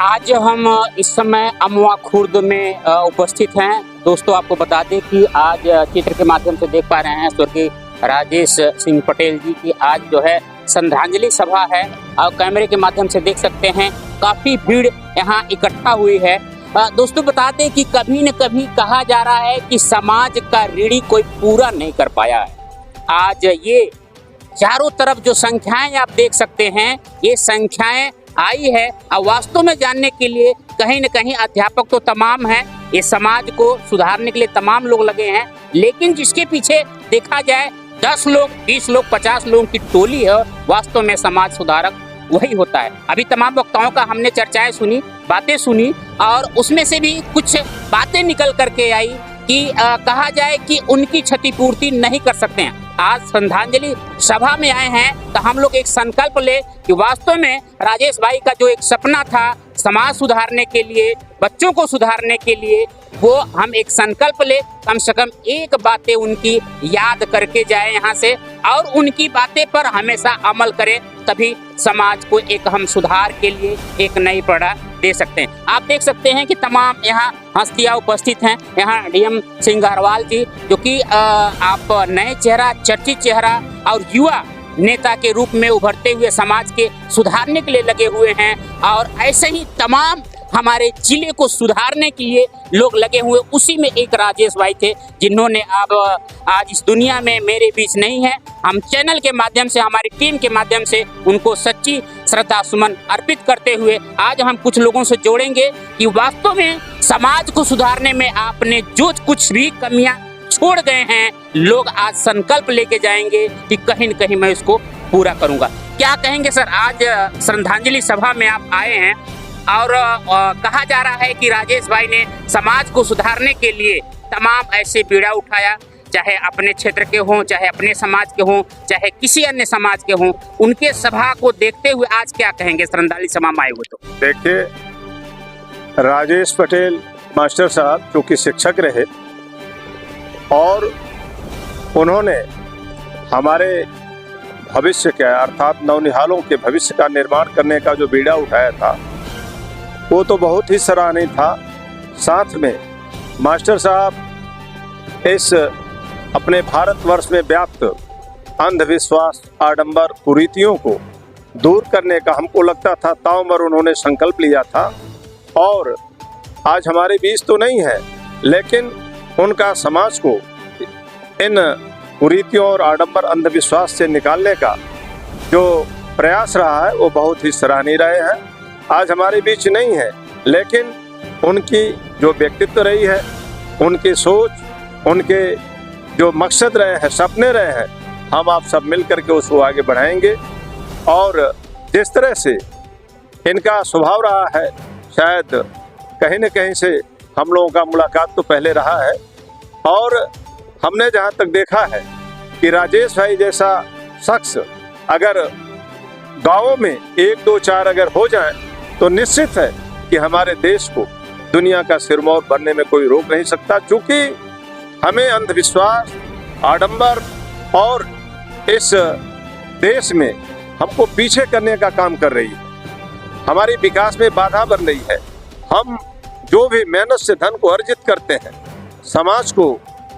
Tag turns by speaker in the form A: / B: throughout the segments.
A: आज हम इस समय अमवा खुर्द में उपस्थित हैं। दोस्तों, आपको बता दें कि आज चित्र के माध्यम से देख पा रहे हैं स्वर्गीय राजेश सिंह पटेल जी की आज जो है श्रद्धांजलि सभा है और कैमरे के माध्यम से देख सकते हैं काफी भीड़ यहाँ इकट्ठा हुई है। दोस्तों, बता दें कि कभी न कभी कहा जा रहा है कि समाज का ऋणी कोई पूरा नहीं कर पाया है। आज ये चारों तरफ जो संख्याएं आप देख सकते हैं, ये संख्याएं आई है और वास्तव में जानने के लिए कहीं न कहीं अध्यापक तो तमाम हैं, ये समाज को सुधारने के लिए तमाम लोग लगे हैं, लेकिन जिसके पीछे देखा जाए 10 लोग, 20 लोग, 50 लोगों की टोली है, वास्तव में समाज सुधारक वही होता है। अभी तमाम वक्ताओं का हमने चर्चाएं सुनी, बातें सुनी और उसमें से भी कुछ बातें निकल करके आई कि कहा जाए कि उनकी क्षतिपूर्ति नहीं कर सकते हैं। आज श्रद्धांजलि सभा में आए हैं तो हम लोग एक संकल्प ले कि वास्तव में राजेश भाई का जो एक सपना था समाज सुधारने के लिए, बच्चों को सुधारने के लिए, वो हम एक संकल्प ले, कम से कम एक बातें उनकी याद करके जाए यहाँ से और उनकी बातें पर हमेशा अमल करें, तभी समाज को एक हम सुधार के लिए एक नई प्रेरणा दे सकते हैं। आप देख सकते हैं कि तमाम यहाँ हस्तियाँ उपस्थित हैं। यहाँ डीएम सिंह अग्रवाल जी जो कि आप नए चेहरा, चर्चित चेहरा और युवा नेता के रूप में उभरते हुए समाज के सुधारने के लिए लगे हुए हैं और ऐसे ही तमाम हमारे जिले को सुधारने के लिए लोग लगे हुए। उसी में एक राजेश भाई थे जिन्होंने अब आज इस दुनिया में मेरे बीच नहीं है। हम चैनल के माध्यम से, हमारी टीम के माध्यम से उनको सच्ची श्रद्धा सुमन अर्पित करते हुए आज हम कुछ लोगों से जोड़ेंगे कि वास्तव में समाज को सुधारने में आपने जो कुछ भी कमियां छोड़ गए हैं, लोग आज संकल्प लेके जाएंगे कि कहीं न कहीं मैं इसको पूरा करूंगा। क्या कहेंगे सर, आज श्रद्धांजलि सभा में आप आए हैं और कहा जा रहा है कि राजेश भाई ने समाज को सुधारने के लिए तमाम ऐसे बीड़ा उठाया, चाहे अपने क्षेत्र के हों, चाहे अपने समाज के हों, चाहे किसी अन्य समाज के हों, उनके सभा को देखते हुए आज क्या कहेंगे श्रद्धांजलि सभा में आए हुए? तो
B: देखिए, राजेश पटेल मास्टर साहब जो कि शिक्षक रहे और उन्होंने हमारे भविष्य के अर्थात नवनिहालों के भविष्य का निर्माण करने का जो बीड़ा उठाया था वो तो बहुत ही सराहनीय था। साथ में मास्टर साहब इस अपने भारतवर्ष में व्याप्त अंधविश्वास, आडंबर, कुरीतियों को दूर करने का हमको लगता था ताउम्र उन्होंने संकल्प लिया था और आज हमारे बीच तो नहीं है, लेकिन उनका समाज को इन कुरीतियों और आडंबर अंधविश्वास से निकालने का जो प्रयास रहा है वो बहुत ही सराहनीय रहे हैं। आज हमारे बीच नहीं है, लेकिन उनकी जो व्यक्तित्व रही है, उनकी सोच, उनके जो मकसद रहे हैं, सपने रहे हैं, हम आप सब मिल करके उसको आगे बढ़ाएंगे। और जिस तरह से इनका स्वभाव रहा है, शायद कहीं न कहीं से हम लोगों का मुलाकात तो पहले रहा है और हमने जहाँ तक देखा है कि राजेश भाई जैसा शख्स अगर गाँवों में 1, 2, 4 अगर हो जाए तो निश्चित है कि हमारे देश को दुनिया का सिरमौर बनने में कोई रोक नहीं सकता, क्योंकि हमें अंधविश्वास, आडंबर और इस देश में हमको पीछे करने का काम कर रही है, हमारी विकास में बाधा बन रही है। हम जो भी मेहनत से धन को अर्जित करते हैं, समाज को,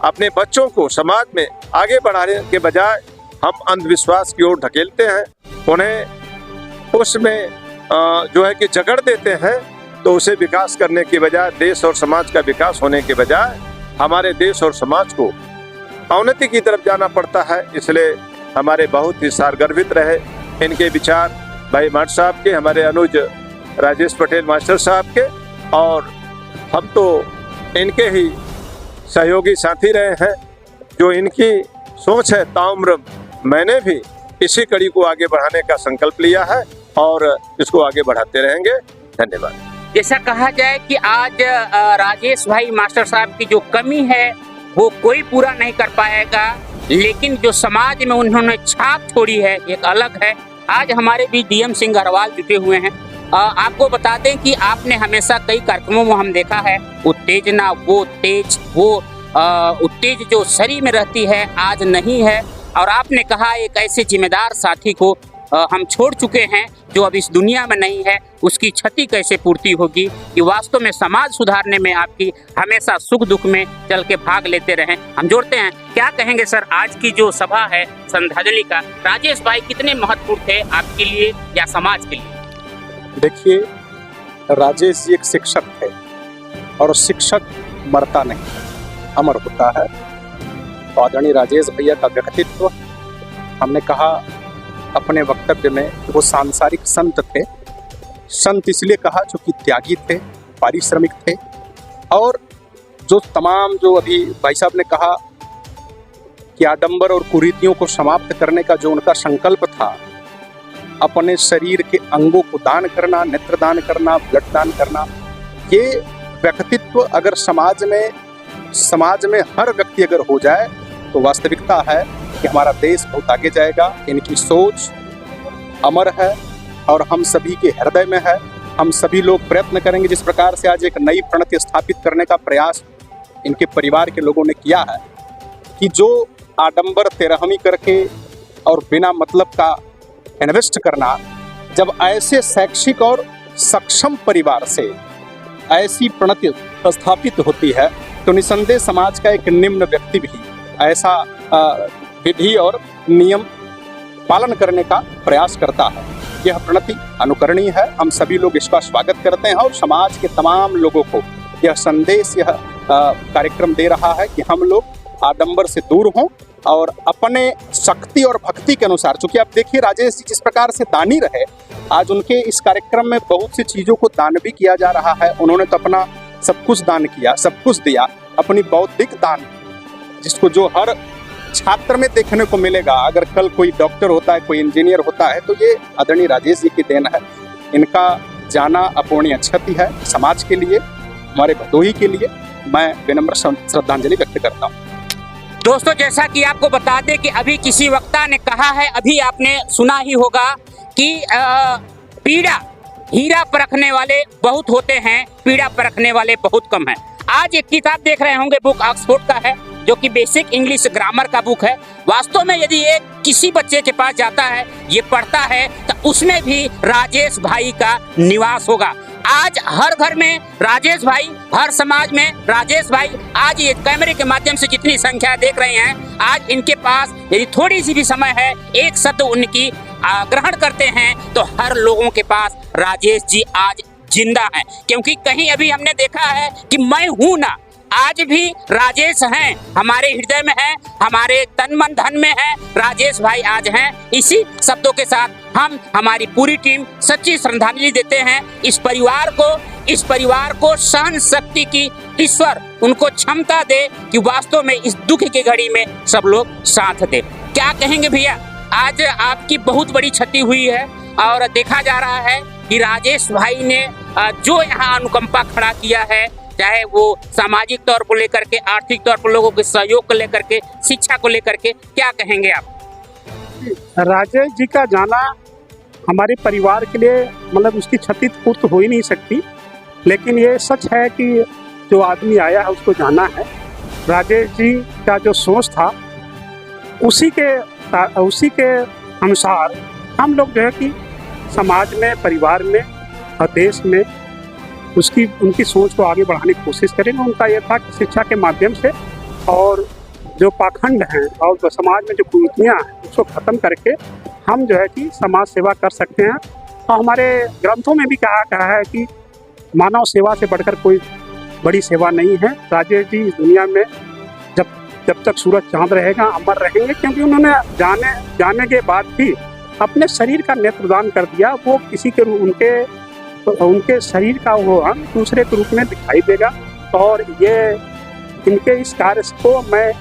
B: अपने बच्चों को समाज में आगे बढ़ाने के बजाय हम अंधविश्वास की ओर ढकेलते हैं, उन्हें उसमें जो है कि जकड़ देते हैं, तो उसे विकास करने के बजाय, देश और समाज का विकास होने के बजाय हमारे देश और समाज को अवनति की तरफ जाना पड़ता है। इसलिए हमारे बहुत ही सारगर्भित रहे इनके विचार भाई मास्टर साहब के, हमारे अनुज राजेश पटेल मास्टर साहब के, और हम तो इनके ही सहयोगी साथी रहे हैं। जो इनकी सोच है ताउम्र मैंने भी इसी कड़ी को आगे बढ़ाने का संकल्प लिया है और इसको आगे बढ़ाते रहेंगे। धन्यवाद।
A: जैसा कहा जाए कि आज राजेश भाई मास्टर साहब की जो कमी है वो कोई पूरा नहीं कर पाएगा, लेकिन जो समाज में उन्होंने छाप छोड़ी है एक अलग है। आज हमारे भी डीएम सिंह अग्रवाल जुटे हुए हैं। आपको बता दें कि आपने हमेशा कई कार्यक्रमों में हम देखा है उत्तेजना, वो तेज, वो उत्तेज जो शरीर में रहती है आज नहीं है। और आपने कहा एक ऐसे जिम्मेदार साथी को हम छोड़ चुके हैं, जो अब इस दुनिया में नहीं है, उसकी क्षति कैसे पूर्ति होगी, कि वास्तव में समाज सुधारने में आपकी हमेशा सुख दुख में चल के भाग लेते रहें। हम जोड़ते हैं, क्या कहेंगे सर, आज की जो सभा है श्रद्धांजलि का, राजेश भाई कितने महत्वपूर्ण थे आपके लिए या समाज के लिए?
C: देखिए, राजेश जी एक शिक्षक थे और शिक्षक मरता नहीं, अमर होता है। तो आदरणीय राजेश भैया का व्यक्तित्व, हमने कहा अपने वक्तव्य में, वो सांसारिक संत थे। संत इसलिए कहा क्योंकि त्यागी थे, पारिश्रमिक थे, और जो तमाम जो अभी भाई साहब ने कहा कि आडंबर और कुरीतियों को समाप्त करने का जो उनका संकल्प था, अपने शरीर के अंगों को दान करना, नेत्र दान करना, ब्लड दान करना, ये व्यक्तित्व अगर समाज में हर व्यक्ति अगर हो जाए तो वास्तविकता है कि हमारा देश बहुत आगे जाएगा। इनकी सोच अमर है और हम सभी के हृदय में है। हम सभी लोग प्रयत्न करेंगे, जिस प्रकार से आज एक नई प्रणति स्थापित करने का प्रयास इनके परिवार के लोगों ने किया है, कि जो आडंबर तेरहवीं करके और बिना मतलब का इन्वेस्ट करना, जब ऐसे शैक्षिक और सक्षम परिवार से ऐसी प्रणति स्थापित होती है, तो निसंदेह समाज का एक निम्न व्यक्ति भी ऐसा विधि और नियम पालन करने का प्रयास करता है। यह प्रणति अनुकरणीय है, हम सभी लोग इसका स्वागत करते हैं और समाज के तमाम लोगों को यह संदेश, यह कार्यक्रम दे रहा है कि हम लोग आडंबर से दूर हों और अपने शक्ति और भक्ति के अनुसार, चूंकि आप देखिए राजेश जी जिस प्रकार से दानी रहे, आज उनके इस कार्यक्रम में बहुत सी चीज़ों को दान भी किया जा रहा है। उन्होंने तो अपना सब कुछ दान किया, सब कुछ दिया, अपनी बौद्धिक दान, जिसको जो हर छात्र में देखने को मिलेगा। अगर कल कोई डॉक्टर होता है, कोई इंजीनियर होता है, तो ये आदरणीय राजेश जी की देन है। इनका जाना अपूर्णीय क्षति है समाज के लिए, हमारे भदोही के लिए। मैं विनम्र श्रद्धांजलि व्यक्त करता हूँ।
A: दोस्तों, जैसा कि आपको बता दें कि अभी किसी वक्ता ने कहा है, अभी आपने सुना ही होगा कि पीड़ा हीरा परखने वाले बहुत होते हैं, पीड़ा परखने वाले बहुत कम हैं। आज एक किताब देख रहे होंगे, बुक ऑक्सफोर्ड का है, जो कि बेसिक इंग्लिश ग्रामर का बुक है। वास्तव में यदि ये किसी बच्चे के पास जाता है, ये पढ़ता है, तो उसमें भी राजेश भाई का निवास होगा। आज हर घर में राजेश भाई, हर समाज में राजेश भाई। आज ये कैमरे के माध्यम से जितनी संख्या देख रहे हैं, आज इनके पास यदि थोड़ी सी भी समय है, एक शब्द उनकी ग्रहण करते हैं, तो हर लोगों के पास राजेश जी आज जिंदा हैं। क्योंकि कहीं अभी हमने देखा है कि मैं हूं ना, आज भी राजेश हैं, हमारे हृदय में हैं, हमारे तन मन धन में हैं। राजेश भाई आज हैं। इसी शब्दों के साथ हम, हमारी पूरी टीम सच्ची श्रद्धांजलि देते हैं इस परिवार को सहन शक्ति की ईश्वर उनको क्षमता दे कि वास्तव में इस दुख की घड़ी में सब लोग साथ दे। क्या कहेंगे भैया, आज आपकी बहुत बड़ी क्षति हुई है और देखा जा रहा है कि राजेश भाई ने जो यहाँ अनुकंपा खड़ा किया है, चाहे वो सामाजिक तौर पर लेकर के, आर्थिक तौर पर लोगों के सहयोग को लेकर के, शिक्षा को लेकर के, क्या कहेंगे आप?
D: राजेश जी का जाना हमारे परिवार के लिए, मतलब उसकी क्षति पूर्ति हो ही नहीं सकती, लेकिन ये सच है कि जो आदमी आया है उसको जाना है। राजेश जी का जो सोच था, उसी के अनुसार हम लोग जो है कि समाज में, परिवार में और देश में उनकी सोच को आगे बढ़ाने की कोशिश करेंगे। उनका यह था कि शिक्षा के माध्यम से और जो पाखंड हैं और जो समाज में जो कुरीतियाँ हैं, उसको ख़त्म करके हम जो है कि समाज सेवा कर सकते हैं। और हमारे ग्रंथों में भी कहा है कि मानव सेवा से बढ़कर कोई बड़ी सेवा नहीं है। राजेश जी इस दुनिया में जब तक सूरज चांद रहेगा अमर रहेंगे, क्योंकि उन्होंने जाने के बाद भी अपने शरीर का नेत्रदान कर दिया। वो किसी के उनके शरीर का वो अंग दूसरे के रूप में दिखाई देगा। और ये इनके इस कार्य को मैं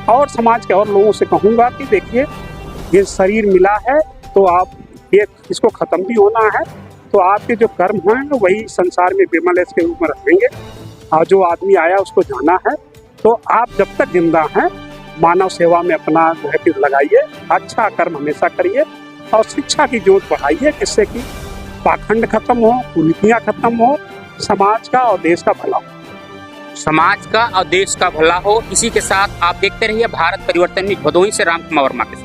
D: और समाज के और लोगों से कहूँगा कि देखिए, ये शरीर मिला है तो आप इसको ख़त्म भी होना है, तो आपके जो कर्म हैं वही संसार में विमल इसके रूप में रहेंगे। और जो आदमी आया उसको जाना है, तो आप जब तक जिंदा हैं मानव सेवा में अपना जो है कि लगाइए, अच्छा कर्म हमेशा करिए और शिक्षा की जोत बढ़ाइए, जिससे कि पाखंड खत्म हो, कुरीतियाँ खत्म हो, समाज का और देश का भला हो।
A: समाज का और देश का भला हो। इसी के साथ आप देखते रहिए भारत परिवर्तन न्यूज़, भदोही से राम कुमार वर्मा के साथ।